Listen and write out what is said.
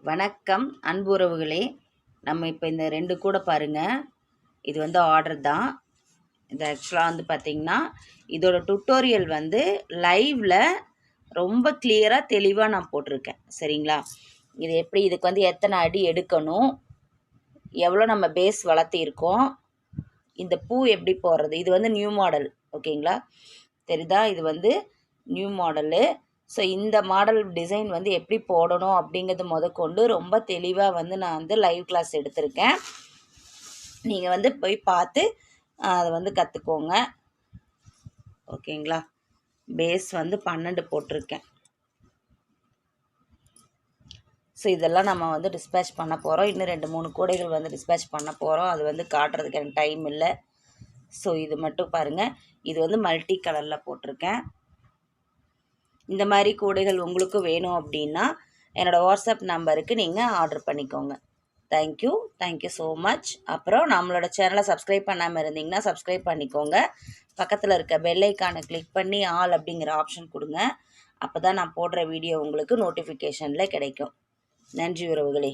வணக்கம் அன்பு உறவுகளே. நம்ம இப்போ இந்த 2 கூட பாருங்கள். இது வந்து ஆர்டர் தான். இது ஆக்சுவலாக வந்து பார்த்திங்கன்னா இதோட டுட்டோரியல் வந்து லைவில் ரொம்ப கிளியராக தெளிவாக நான் போட்டிருக்கேன். சரிங்களா? இது எப்படி, இதுக்கு வந்து எத்தனை அடி எடுக்கணும், எவ்வளோ நம்ம பேஸ் வளர்த்திருக்கோம், இந்த பூ எப்படி போடுறது, இது வந்து நியூ மாடல். ஓகேங்களா? தெரியுதா? இது வந்து நியூ மாடலு. ஸோ இந்த மாடல் டிசைன் வந்து எப்படி போடணும் அப்படிங்கிறது முதற்கொண்டு ரொம்ப தெளிவாக வந்து நான் வந்து லைவ் கிளாஸ் எடுத்திருக்கேன். நீங்கள் வந்து போய் பார்த்து அதை வந்து கற்றுக்கோங்க. ஓகேங்களா? பேஸ் வந்து 12 போட்டிருக்கேன். ஸோ இதெல்லாம் நம்ம வந்து டிஸ்பேச் பண்ண போகிறோம். இன்னும் 2-3 கூடைகள் வந்து டிஸ்பேச் பண்ண போகிறோம். அது வந்து காட்டுறதுக்கு எனக்கு டைம் இல்லை. ஸோ இது மட்டும் பாருங்கள். இது வந்து மல்டி கலரில் போட்டிருக்கேன். இந்த மாதிரி கூடைகள் உங்களுக்கு வேணும் அப்படின்னா என்னோடய வாட்ஸ்அப் நம்பருக்கு நீங்கள் ஆர்டர் பண்ணிக்கோங்க. Thank you so much. அப்புறம் நம்மளோட சேனலை சப்ஸ்கிரைப் பண்ணாமல் இருந்தீங்கன்னா சப்ஸ்கிரைப் பண்ணிக்கோங்க. பக்கத்தில் இருக்க பெல் ஐக்கானை கிளிக் பண்ணி ஆல் அப்படிங்கிற ஆப்ஷன் கொடுங்க. அப்போ தான் நான் போடுற வீடியோ உங்களுக்கு நோட்டிஃபிகேஷனில் கிடைக்கும். நன்றி உறவுகளே.